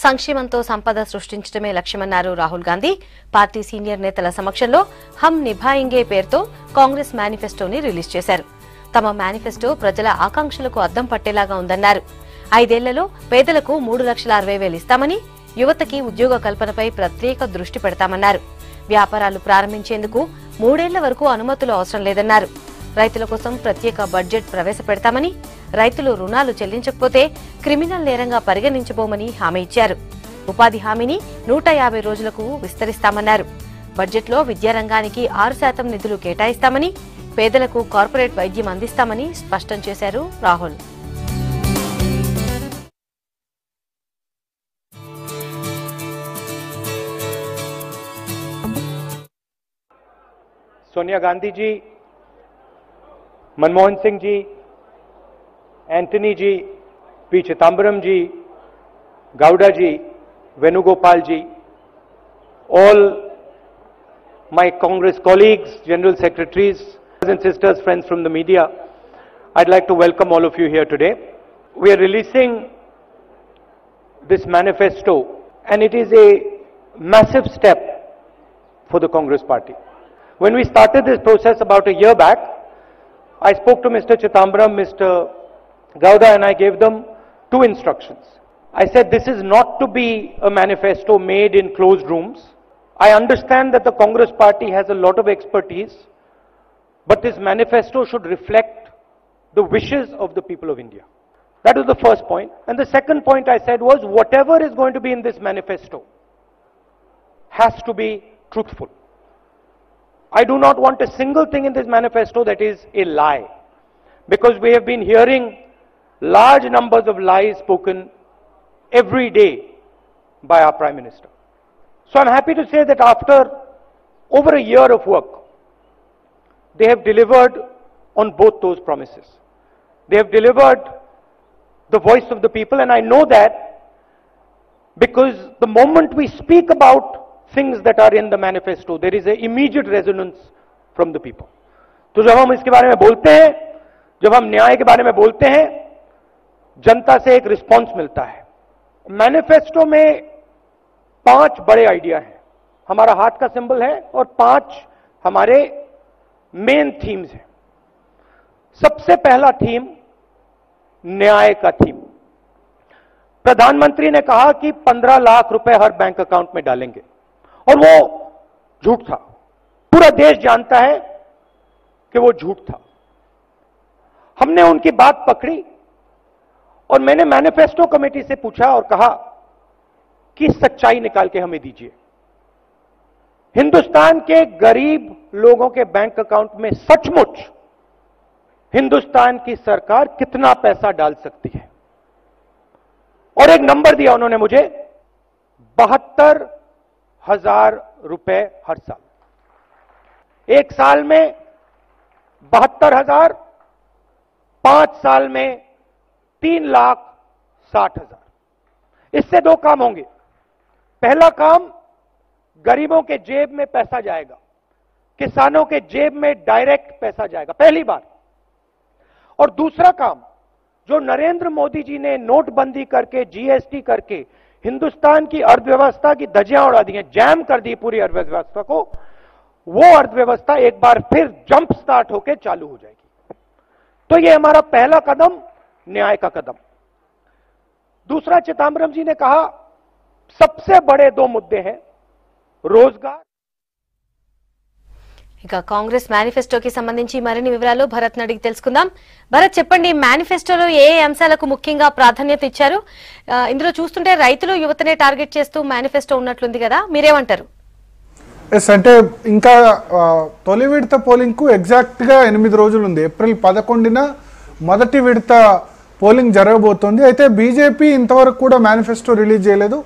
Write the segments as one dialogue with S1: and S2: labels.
S1: సంక్షేమంతో సంపద సృష్టించడమే లక్ష్యమన్నారు Rahul Gandhi. Party senior నేతల సమక్షంలో హమ్ నిభాయింగే పేరుతో కాంగ్రెస్ మేనిఫెస్టోని రిలీజ్ చేశారు. తమ మేనిఫెస్టో ప్రజల ఆకాంక్షలకు అద్దం పట్టేలాగా ఉందన్నారు. 5 ఏళ్లలో పేదలకు 3,60,000 ఇస్తామని, యువతకి ఉద్యోగ కల్పనపై ప్రత్యేక దృష్టి పెడతామన్నారు. వ్యాపారాలు ప్రారంభించేందుకు 3 ఏళ్ల వరకు అనుమతులు అవసరం లేదన్నారు. రైతుల కోసం ప్రత్యేక బడ్జెట్ ప్రవేశపెడతామని, రైతులు రుణాలు చెల్లించకపోతే క్రిమినల్ నేరంగా పరిగణించబోమని హామీ ఇచ్చారు. ఉపాధి హామీని 150 రోజులకు విస్తరిస్తామన్నారు. బడ్జెట్లో విద్యారంగానికి 6% నిధులు కేటాయిస్తామని, పేదలకు కార్పొరేట్ వైద్యం అందిస్తామని స్పష్టం చేశారు Rahul.
S2: Sonia Gandhi ji, Manmohan Singh ji, Antony ji, P Chidambaram ji, Gowda ji, Venugopal ji, all my Congress colleagues, general secretaries, brothers and sisters, friends from the media, I'd like to welcome all of you here today. We are releasing this manifesto and it is a massive step for the Congress party. When we started this process about a year back, I spoke to Mr. Chidambaram, Mr. Gowda, and I gave them 2 instructions. I said this is not to be a manifesto made in closed rooms. I understand that the Congress party has a lot of expertise, but this manifesto should reflect the wishes of the people of India. That was the first point. And the second point I said was whatever is going to be in this manifesto has to be truthful. I do not want a single thing in this manifesto that is a lie, because we have been hearing large numbers of lies spoken every day by our Prime Minister. So I'm happy to say that after over a year of work, they have delivered on both those promises. They have delivered the voice of the people, and I know that because the moment we speak about things that are in the manifesto, there is an immediate resonance from the people. तो जब हम इसके बारे में बोलते हैं, जब हम न्याय के बारे में बोलते हैं, जनता से एक रिस्पांस मिलता है. मैनिफेस्टो में 5 बड़े आइडिया हैं. हमारा हाथ का सिंबल है और 5 हमारे मेन थीम्स हैं. सबसे पहला थीम न्याय का थीम. प्रधानमंत्री ने कहा कि 15 लाख रुपए हर बैंक अकाउंट में डालेंगे, और वो झूठ था. पूरा देश जानता है कि वो झूठ था. हमने उनकी बात पकड़ी और मैंने मैनिफेस्टो कमेटी से पूछा और कहा कि सच्चाई निकाल के हमें दीजिए. हिंदुस्तान के गरीब लोगों के बैंक अकाउंट में सचमुच हिंदुस्तान की सरकार कितना पैसा डाल सकती है. और एक नंबर दिया उन्होंने मुझे, 72,000 रुपए हर साल. एक साल में 72,000, 5 साल में 3,60,000. इससे 2 काम होंगे. पहला काम, गरीबों के जेब में पैसा जाएगा, किसानों के जेब में डायरेक्ट पैसा जाएगा, पहली बार. और दूसरा काम, जो नरेंद्र मोदी जी ने नोटबंदी करके, जीएसटी करके हिंदुस्तान की अर्थव्यवस्था की धज्जियां उड़ा दी हैं, जैम कर दी पूरी अर्थव्यवस्था को, वो अर्थव्यवस्था एक बार फिर जंप स्टार्ट होकर चालू हो जाएगी. तो ये हमारा पहला कदम, न्याय का कदम. दूसरा, चिदंबरम जी ने कहा सबसे बड़े 2 मुद्दे हैं रोजगार.
S1: ఇక కాంగ్రెస్ మేనిఫెస్టోకి సంబంధించి మరిన్ని వివరాలు భరత్ అడిగి తెలుసుకుందాం. భరత్, చెప్పండి, మేనిఫెస్టోలో ఏ అంశాలకు ముఖ్యంగా ప్రాధాన్యత ఇచ్చారు? ఇందులో చూస్తుంటే రైతులు, యువతనే టార్గెట్ చేస్తూ మేనిఫెస్టో ఉన్నట్లుంది కదా, మీరేమంటారు?
S3: ఎస్, అంటే ఇంకా తొలి విడత పోలింగ్ కు ఎగ్జాక్ట్ గా 8 రోజులు ఉంది. ఏప్రిల్ 11న మొదటి విడత పోలింగ్ జరగబోతోంది. అయితే బీజేపీ ఇంతవరకు కూడా మేనిఫెస్టో రిలీజ్ చేయలేదు.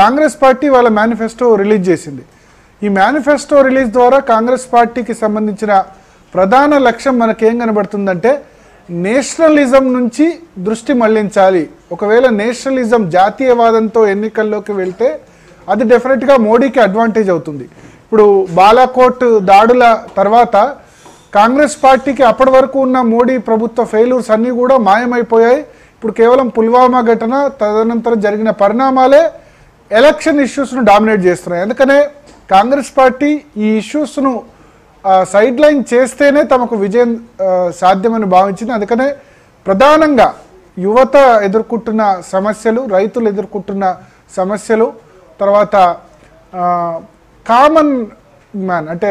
S3: కాంగ్రెస్ పార్టీ వాళ్ళ మేనిఫెస్టో రిలీజ్ చేసింది. ఈ మేనిఫెస్టో రిలీజ్ ద్వారా కాంగ్రెస్ పార్టీకి సంబంధించిన ప్రధాన లక్ష్యం మనకేం కనబడుతుందంటే, నేషనలిజం నుంచి దృష్టి మళ్లించాలి. ఒకవేళ నేషనలిజం, జాతీయవాదంతో ఎన్నికల్లోకి వెళ్తే అది డెఫినెట్గా మోడీకి అడ్వాంటేజ్ అవుతుంది. ఇప్పుడు బాలాకోట్ దాడుల తర్వాత కాంగ్రెస్ పార్టీకి అప్పటి వరకు ఉన్న మోడీ ప్రభుత్వ ఫెయిల్యూర్స్ అన్నీ కూడా మాయమైపోయాయి. ఇప్పుడు కేవలం పుల్వామా ఘటన, తదనంతరం జరిగిన పరిణామాలే ఎలక్షన్ ఇష్యూస్ను డామినేట్ చేస్తున్నాయి. అందుకనే కాంగ్రెస్ పార్టీ ఈ ఇష్యూస్ను సైడ్ లైన్ చేస్తేనే తమకు విజయం సాధ్యమని భావించింది. అందుకనే ప్రధానంగా యువత ఎదుర్కొంటున్న సమస్యలు, రైతులు ఎదుర్కొంటున్న సమస్యలు, తర్వాత కామన్ మ్యాన్ అంటే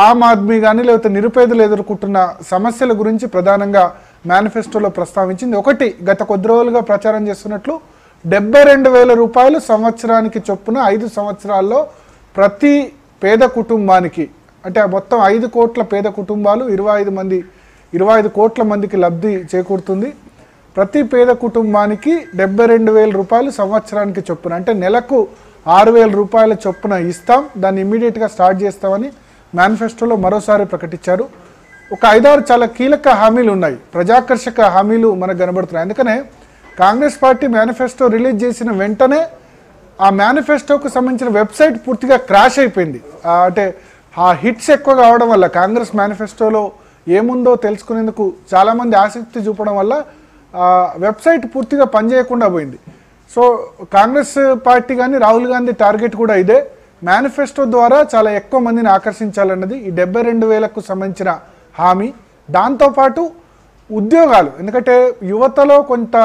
S3: ఆమ్ ఆద్మీ కానీ లేకపోతే నిరుపేదలు ఎదుర్కొంటున్న సమస్యల గురించి ప్రధానంగా మేనిఫెస్టోలో ప్రస్తావించింది. ఒకటి, గత కొద్ది రోజులుగా ప్రచారం చేస్తున్నట్లు 72,000 రూపాయలు సంవత్సరానికి చొప్పున 5 సంవత్సరాల్లో ప్రతి పేద కుటుంబానికి, అంటే మొత్తం 5 కోట్ల పేద కుటుంబాలు 25 కోట్ల మందికి లబ్ధి చేకూరుతుంది. ప్రతి పేద కుటుంబానికి 72,000 రూపాయలు సంవత్సరానికి చొప్పున, అంటే నెలకు 6,000 రూపాయల చొప్పున ఇస్తాం. దాన్ని ఇమ్మీడియట్గా స్టార్ట్ చేస్తామని మేనిఫెస్టోలో మరోసారి ప్రకటించారు. ఒక 5-6 చాలా కీలక హామీలు ఉన్నాయి, ప్రజాకర్షక హామీలు మనకు కనబడుతున్నాయి. అందుకనే కాంగ్రెస్ పార్టీ మేనిఫెస్టో రిలీజ్ చేసిన వెంటనే ఆ మేనిఫెస్టోకు సంబంధించిన వెబ్సైట్ పూర్తిగా క్రాష్ అయిపోయింది. అంటే ఆ హిట్స్ ఎక్కువ కావడం వల్ల, కాంగ్రెస్ మేనిఫెస్టోలో ఏముందో తెలుసుకునేందుకు చాలామంది ఆసక్తి చూపడం వల్ల వెబ్సైట్ పూర్తిగా పనిచేయకుండా పోయింది. సో కాంగ్రెస్ పార్టీ కానీ రాహుల్ గాంధీ టార్గెట్ కూడా ఇదే, మేనిఫెస్టో ద్వారా చాలా ఎక్కువ మందిని ఆకర్షించాలన్నది ఈ 72,000కు సంబంధించిన హామీ. దాంతోపాటు ఉద్యోగాలు, ఎందుకంటే యువతలో కొంత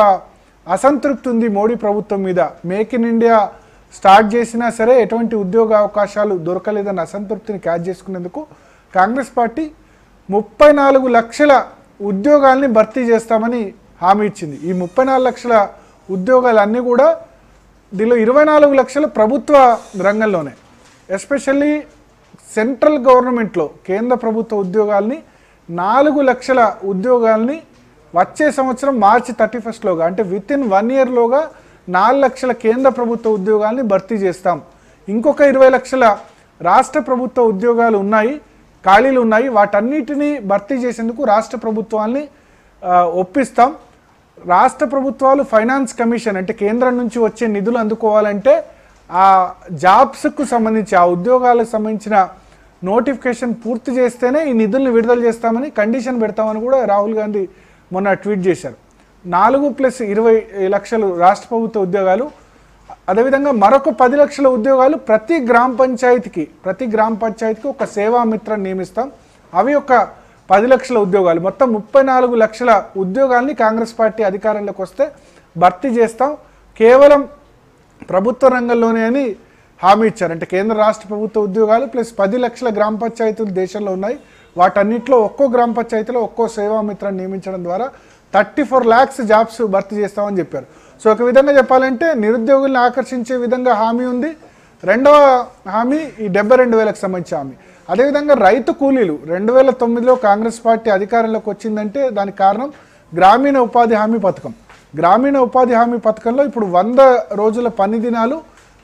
S3: అసంతృప్తి ఉంది మోడీ ప్రభుత్వం మీద. మేక్ ఇన్ ఇండియా స్టార్ట్ చేసినా సరే ఎటువంటి ఉద్యోగ అవకాశాలు దొరకలేదన్న అసంతృప్తిని క్యాచ్ చేసుకునేందుకు కాంగ్రెస్ పార్టీ 34 లక్షల ఉద్యోగాల్ని భర్తీ చేస్తామని హామీ ఇచ్చింది. ఈ 34 లక్షల ఉద్యోగాలన్నీ కూడా దీనిలో 24 లక్షల ప్రభుత్వ రంగంలోనే, ఎస్పెషల్లీ సెంట్రల్ గవర్నమెంట్లో కేంద్ర ప్రభుత్వ ఉద్యోగాల్ని 4 లక్షల ఉద్యోగాల్ని వచ్చే సంవత్సరం మార్చి 31 అంటే విత్ ఇన్ 1 ఇయర్లోగా 4 లక్షల కేంద్ర ప్రభుత్వ ఉద్యోగాల్ని భర్తీ చేస్తాం. ఇంకొక 20 లక్షల రాష్ట్ర ప్రభుత్వ ఉద్యోగాలు ఉన్నాయి, ఖాళీలు ఉన్నాయి. వాటన్నిటినీ భర్తీ చేసేందుకు రాష్ట్ర ప్రభుత్వాల్ని ఒప్పిస్తాం. రాష్ట్ర ప్రభుత్వాలు ఫైనాన్స్ కమిషన్, అంటే కేంద్రం నుంచి వచ్చే నిధులు అందుకోవాలంటే ఆ జాబ్స్కు సంబంధించి, ఆ ఉద్యోగాలకు సంబంధించిన నోటిఫికేషన్ పూర్తి చేస్తేనే ఈ నిధుల్ని విడుదల చేస్తామని కండిషన్ పెడతామని కూడా రాహుల్ గాంధీ మొన్న ట్వీట్ చేశారు. 4+20 లక్షలు రాష్ట్ర ప్రభుత్వ ఉద్యోగాలు, అదేవిధంగా మరొక 10 లక్షల ఉద్యోగాలు ప్రతి గ్రామ పంచాయతీకి ఒక సేవామిత్రని నియమిస్తాం. అవి ఒక 10 లక్షల ఉద్యోగాలు, మొత్తం 34 లక్షల ఉద్యోగాల్ని కాంగ్రెస్ పార్టీ అధికారంలోకి వస్తే భర్తీ చేస్తాం. కేవలం ప్రభుత్వ రంగంలోనే అని హామీ ఇచ్చారు. అంటే కేంద్ర రాష్ట్ర ప్రభుత్వ ఉద్యోగాలు ప్లస్ 10 లక్షల గ్రామ పంచాయతీలు దేశంలో ఉన్నాయి. వాటన్నిటిలో ఒక్కో గ్రామ పంచాయతీలో ఒక్కో సేవామిత్రాన్ని నియమించడం ద్వారా 34 lakhs జాబ్స్ భర్తీ చేస్తామని చెప్పారు. సో ఒక విధంగా చెప్పాలంటే నిరుద్యోగుల్ని ఆకర్షించే విధంగా హామీ ఉంది. రెండవ హామీ ఈ 72,000కు సంబంధించిన హామీ. అదేవిధంగా రైతు కూలీలు 2009లో కాంగ్రెస్ పార్టీ అధికారంలోకి వచ్చిందంటే దానికి కారణం గ్రామీణ ఉపాధి హామీ పథకం. గ్రామీణ ఉపాధి హామీ పథకంలో ఇప్పుడు 100 రోజుల పని దినాలు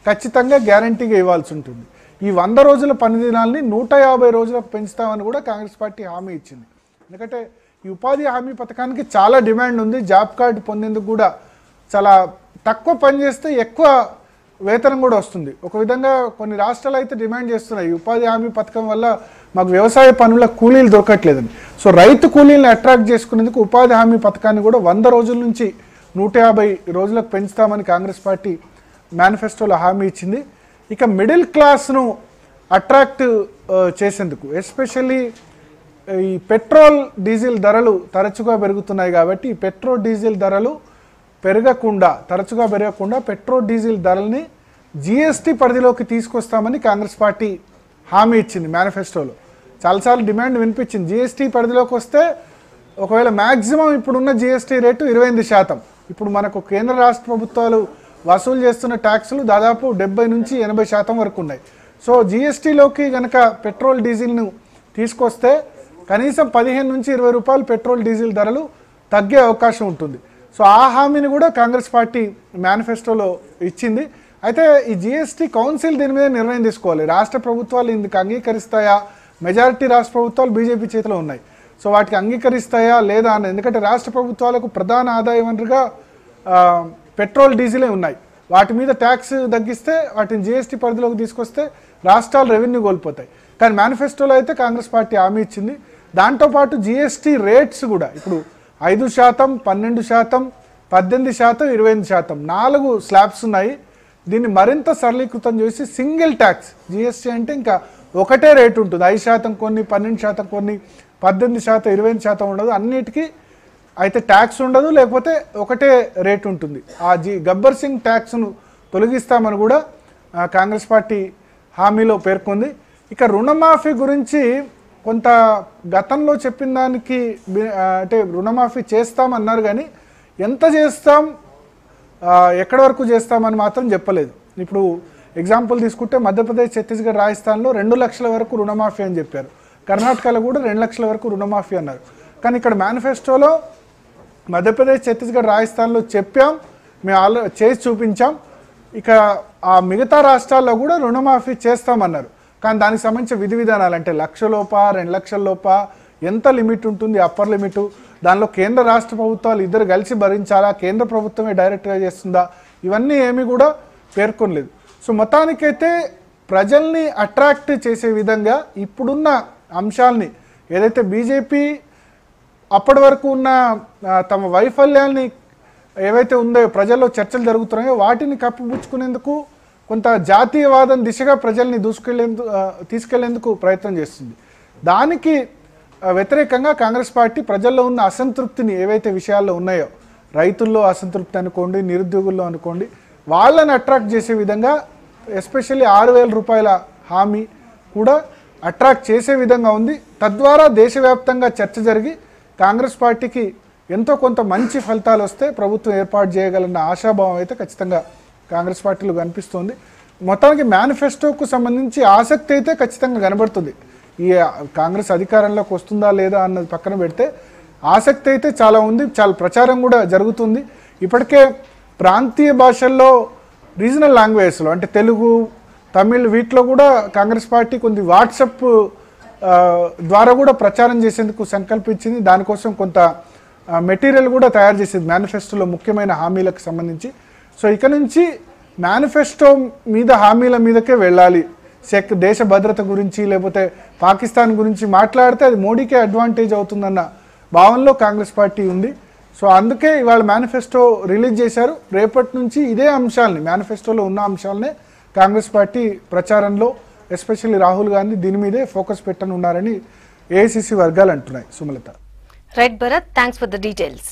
S3: ఖచ్చితంగా గ్యారంటీగా ఇవ్వాల్సి ఉంటుంది. ఈ 100 రోజుల పని దినాలని 150 రోజులకు పెంచుతామని కూడా కాంగ్రెస్ పార్టీ హామీ ఇచ్చింది. ఎందుకంటే ఈ ఉపాధి హామీ పథకానికి చాలా డిమాండ్ ఉంది. జాబ్ కార్డు పొందేందుకు కూడా చాలా తక్కువ పని చేస్తే ఎక్కువ వేతనం కూడా వస్తుంది. ఒక విధంగా కొన్ని రాష్ట్రాలు అయితే డిమాండ్ చేస్తున్నాయి, ఈ ఉపాధి హామీ పథకం వల్ల మాకు వ్యవసాయ పనుల కూలీలు దొరకట్లేదని. సో రైతు కూలీలను అట్రాక్ట్ చేసుకునేందుకు ఉపాధి హామీ పథకాన్ని కూడా 100 రోజుల నుంచి 150 రోజులకు పెంచుతామని కాంగ్రెస్ పార్టీ మేనిఫెస్టోలో హామీ ఇచ్చింది. ఇక మిడిల్ క్లాస్ను అట్రాక్ట్ చేసేందుకు, ఎస్పెషల్లీ ఈ పెట్రోల్ డీజిల్ ధరలు తరచుగా పెరుగుతున్నాయి కాబట్టి ఈ పెట్రోల్ డీజిల్ ధరలు తరచుగా పెరగకుండా పెట్రోల్ డీజిల్ ధరల్ని జిఎస్టీ పరిధిలోకి తీసుకొస్తామని కాంగ్రెస్ పార్టీ హామీ ఇచ్చింది మేనిఫెస్టోలో. చాలాసార్లు డిమాండ్ వినిపించింది, జిఎస్టీ పరిధిలోకి వస్తే ఒకవేళ మ్యాక్సిమం ఇప్పుడున్న జిఎస్టీ రేటు 28%. ఇప్పుడు మనకు కేంద్ర రాష్ట్ర ప్రభుత్వాలు వసూలు చేస్తున్న ట్యాక్సులు దాదాపు 70 నుంచి 80% వరకు ఉన్నాయి. సో జిఎస్టీలోకి కనుక పెట్రోల్ డీజిల్ను తీసుకొస్తే కనీసం 15 నుంచి 20 రూపాయలు పెట్రోల్ డీజిల్ ధరలు తగ్గే అవకాశం ఉంటుంది. సో ఆ హామీని కూడా కాంగ్రెస్ పార్టీ మేనిఫెస్టోలో ఇచ్చింది. అయితే ఈ జిఎస్టీ కౌన్సిల్ దీని మీద నిర్ణయం తీసుకోవాలి. రాష్ట్ర ప్రభుత్వాలు ఇందుకు అంగీకరిస్తాయా? మెజారిటీ రాష్ట్ర ప్రభుత్వాలు బీజేపీ చేతిలో ఉన్నాయి. సో వాటికి అంగీకరిస్తాయా లేదా అని, ఎందుకంటే రాష్ట్ర ప్రభుత్వాలకు ప్రధాన ఆదాయ వనరుగా పెట్రోల్ డీజిలే ఉన్నాయి. వాటి మీద ట్యాక్స్ తగ్గిస్తే, వాటిని జిఎస్టీ పరిధిలోకి తీసుకొస్తే రాష్ట్రాలు రెవెన్యూ కోల్పోతాయి. కానీ మేనిఫెస్టోలో అయితే కాంగ్రెస్ పార్టీ హామీ ఇచ్చింది. దాంతోపాటు జిఎస్టీ రేట్స్ కూడా ఇప్పుడు 5%, 12%, 18%, 25%, 4 స్లాబ్స్ ఉన్నాయి. దీన్ని మరింత సరళీకృతం చేసి సింగిల్ ట్యాక్స్ జిఎస్టీ అంటే ఇంకా ఒకటే రేటు ఉంటుంది. 5% కొన్ని, 12% కొన్ని, 18%, 25% ఉండదు. అన్నిటికీ అయితే ట్యాక్స్ ఉండదు, లేకపోతే ఒకటే రేటు ఉంటుంది. ఆ గబ్బర్ సింగ్ ట్యాక్స్ను తొలగిస్తామని కూడా కాంగ్రెస్ పార్టీ హామీలో పేర్కొంది. ఇక రుణమాఫీ గురించి కొంత గతంలో చెప్పిన దానికి అంటే రుణమాఫీ చేస్తామన్నారు కానీ ఎంత చేస్తాం, ఎక్కడి వరకు చేస్తామని మాత్రం చెప్పలేదు. ఇప్పుడు ఎగ్జాంపుల్ తీసుకుంటే మధ్యప్రదేశ్, ఛత్తీస్గఢ్, రాజస్థాన్లో 2 లక్షల వరకు రుణమాఫీ అని చెప్పారు. కర్ణాటకలో కూడా 2 లక్షల వరకు రుణమాఫీ అన్నారు. కానీ ఇక్కడ మేనిఫెస్టోలో మధ్యప్రదేశ్, ఛత్తీస్గఢ్, రాజస్థాన్లో చెప్పాం, మేము చేసి చూపించాం. ఇక ఆ మిగతా రాష్ట్రాల్లో కూడా రుణమాఫీ చేస్తామన్నారు. కానీ దానికి సంబంధించిన విధి విధానాలు అంటే 1 లక్ష లోప, 2 లక్షల లోప ఎంత లిమిట్ ఉంటుంది, అప్పర్ లిమిట్, దానిలో కేంద్ర రాష్ట్ర ప్రభుత్వాలు ఇద్దరు కలిసి భరించాలా, కేంద్ర ప్రభుత్వమే డైరెక్ట్గా చేస్తుందా, ఇవన్నీ ఏమీ కూడా పేర్కొనలేదు. సో మొత్తానికైతే ప్రజల్ని అట్రాక్ట్ చేసే విధంగా ఇప్పుడున్న అంశాలని ఏదైతే బీజేపీ అప్పటి వరకు ఉన్న తమ వైఫల్యాన్ని ఏవైతే ఉందో ప్రజల్లో చర్చలు జరుగుతున్నాయో వాటిని కప్పిపుచ్చుకునేందుకు కొంత జాతీయవాదం దిశగా ప్రజల్ని తీసుకెళ్లేందుకు ప్రయత్నం చేస్తుంది. దానికి వ్యతిరేకంగా కాంగ్రెస్ పార్టీ ప్రజల్లో ఉన్న అసంతృప్తిని ఏవైతే విషయాల్లో ఉన్నాయో, రైతుల్లో అసంతృప్తి అనుకోండి, నిరుద్యోగుల్లో అనుకోండి, వాళ్ళని అట్రాక్ట్ చేసే విధంగా ఎస్పెషల్లీ 6,000 రూపాయల హామీ కూడా అట్రాక్ట్ చేసే విధంగా ఉంది. తద్వారా దేశవ్యాప్తంగా చర్చ జరిగి కాంగ్రెస్ పార్టీకి ఎంతో కొంత మంచి ఫలితాలు వస్తే ప్రభుత్వం ఏర్పాటు చేయగలన్న ఆశాభావం అయితే ఖచ్చితంగా కాంగ్రెస్ పార్టీలో కనిపిస్తుంది. మొత్తానికి మేనిఫెస్టోకు సంబంధించి ఆసక్తి అయితే ఖచ్చితంగా కనబడుతుంది. ఈ కాంగ్రెస్ అధికారంలోకి వస్తుందా లేదా అన్నది పక్కన పెడితే ఆసక్తి అయితే చాలా ఉంది. చాలా ప్రచారం కూడా జరుగుతుంది. ఇప్పటికే ప్రాంతీయ భాషల్లో, రీజనల్ లాంగ్వేజ్లో అంటే తెలుగు, తమిళ్, వీటిలో కూడా కాంగ్రెస్ పార్టీ కొన్ని వాట్సాప్ ద్వారా కూడా ప్రచారం చేసేందుకు సంకల్పించింది. దానికోసం కొంత మెటీరియల్ కూడా తయారు చేసేది మేనిఫెస్టోలో ముఖ్యమైన హామీలకు సంబంధించి. సో ఇక నుంచి మేనిఫెస్టో మీద హామీల మీదకే వెళ్ళాలి. దేశ భద్రత గురించి లేకపోతే పాకిస్తాన్ గురించి మాట్లాడితే అది మోడీకే అడ్వాంటేజ్ అవుతుందన్న భావనలో కాంగ్రెస్ పార్టీ ఉంది. సో అందుకే ఇవాళ మేనిఫెస్టో రిలీజ్ చేశారు. రేపటి నుంచి ఇదే అంశాలని, మేనిఫెస్టోలో ఉన్న అంశాలనే కాంగ్రెస్ పార్టీ ప్రచారంలో ఎస్పెషల్లీ రాహుల్ గాంధీ దీని మీదే ఫోకస్ పెట్టనున్నారని ఏఐసిసి వర్గాలు అంటున్నాయి. Sumalatha.
S1: Right Bharat, thanks for the details.